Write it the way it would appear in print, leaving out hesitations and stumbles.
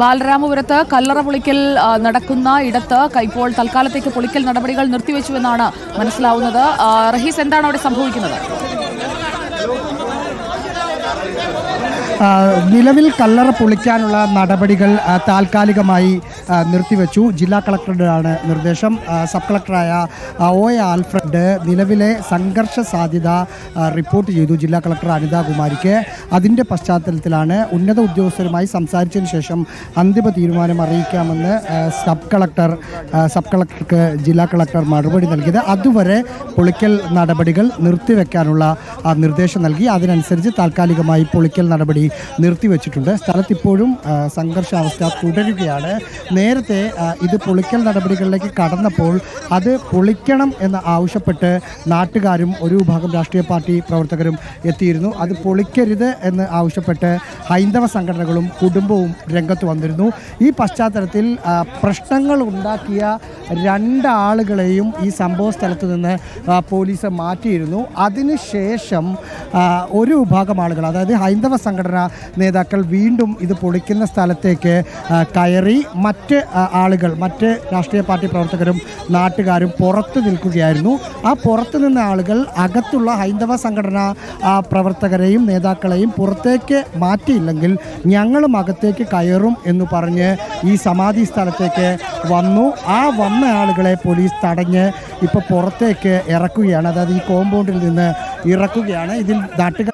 ബാലരാമപുരത്ത് കല്ലറ പൊളിക്കൽ നടക്കുന്ന ഇടത്ത് ഇപ്പോൾ തൽക്കാലത്തേക്ക് പൊളിക്കൽ നടപടികൾ നിർത്തിവെച്ചുവെന്നാണ് മനസ്സിലാവുന്നത്. റഹീസ്, എന്താണ് അവിടെ സംഭവിക്കുന്നത്? നിലവിൽ കല്ലറ പൊളിക്കാനുള്ള നടപടികൾ താൽക്കാലികമായി നിർത്തിവെച്ചു. ജില്ലാ കളക്ടറുടെയാണ് നിർദ്ദേശം. സബ് കളക്ടറായ OA ആൽഫ്രഡ് നിലവിലെ സംഘർഷ സാധ്യത റിപ്പോർട്ട് ചെയ്തു ജില്ലാ കളക്ടർ അനിതാ കുമാരിക്ക്. അതിൻ്റെ പശ്ചാത്തലത്തിലാണ് ഉന്നത ഉദ്യോഗസ്ഥരുമായി സംസാരിച്ചതിന് ശേഷം അന്തിമ തീരുമാനം അറിയിക്കാമെന്ന് സബ് കളക്ടർക്ക് ജില്ലാ കളക്ടർ മറുപടി നൽകിയത്. അതുവരെ പൊളിക്കൽ നടപടികൾ നിർത്തിവെക്കാനുള്ള നിർദ്ദേശം നൽകി. അതിനനുസരിച്ച് താൽക്കാലികമായി പൊളിക്കൽ നടപടി നിർത്തിവെച്ചിട്ടുണ്ട്. സ്ഥലത്തിപ്പോഴും സംഘർഷാവസ്ഥ തുടരുകയാണ്. നേരത്തെ ഇത് പൊളിക്കൽ നടപടികളിലേക്ക് കടന്നപ്പോൾ അത് പൊളിക്കണം എന്ന് ആവശ്യപ്പെട്ട് നാട്ടുകാരും ഒരു വിഭാഗം രാഷ്ട്രീയ പാർട്ടി പ്രവർത്തകരും എത്തിയിരുന്നു. അത് പൊളിക്കരുത് എന്ന് ആവശ്യപ്പെട്ട് ഹൈന്ദവ സംഘടനകളും കുടുംബവും രംഗത്ത് വന്നിരുന്നു. ഈ പശ്ചാത്തലത്തിൽ പ്രശ്നങ്ങൾ ഉണ്ടാക്കിയ 2 ആളുകളെയും ഈ സംഭവ സ്ഥലത്ത് നിന്ന് പോലീസ് മാറ്റിയിരുന്നു. അതിനുശേഷം ഒരു വിഭാഗം ആളുകൾ, അതായത് ഹൈന്ദവ സംഘടന നേതാക്കൾ വീണ്ടും ഇത് പൊളിക്കുന്ന സ്ഥലത്തേക്ക് കയറി. മറ്റ് ആളുകൾ, മറ്റ് രാഷ്ട്രീയ പാർട്ടി പ്രവർത്തകരും നാട്ടുകാരും പുറത്ത് നിൽക്കുകയായിരുന്നു. ആ പുറത്തു നിന്ന ആളുകൾ അകത്തുള്ള ഹൈന്ദവ സംഘടനാ പ്രവർത്തകരെയും നേതാക്കളെയും പുറത്തേക്ക് മാറ്റിയില്ലെങ്കിൽ ഞങ്ങളും അകത്തേക്ക് കയറും എന്ന് പറഞ്ഞ് ഈ സമാധി സ്ഥലത്തേക്ക് വന്നു. ആ വന്ന ആളുകളെ പോലീസ് തടഞ്ഞ് ഇപ്പോൾ പുറത്തേക്ക് ഇറക്കുകയാണ്. അതായത് ഈ കോമ്പൗണ്ടിൽ നിന്ന് ഇറക്കുകയാണ്. ഇതിൽ നാട്ടുകാർ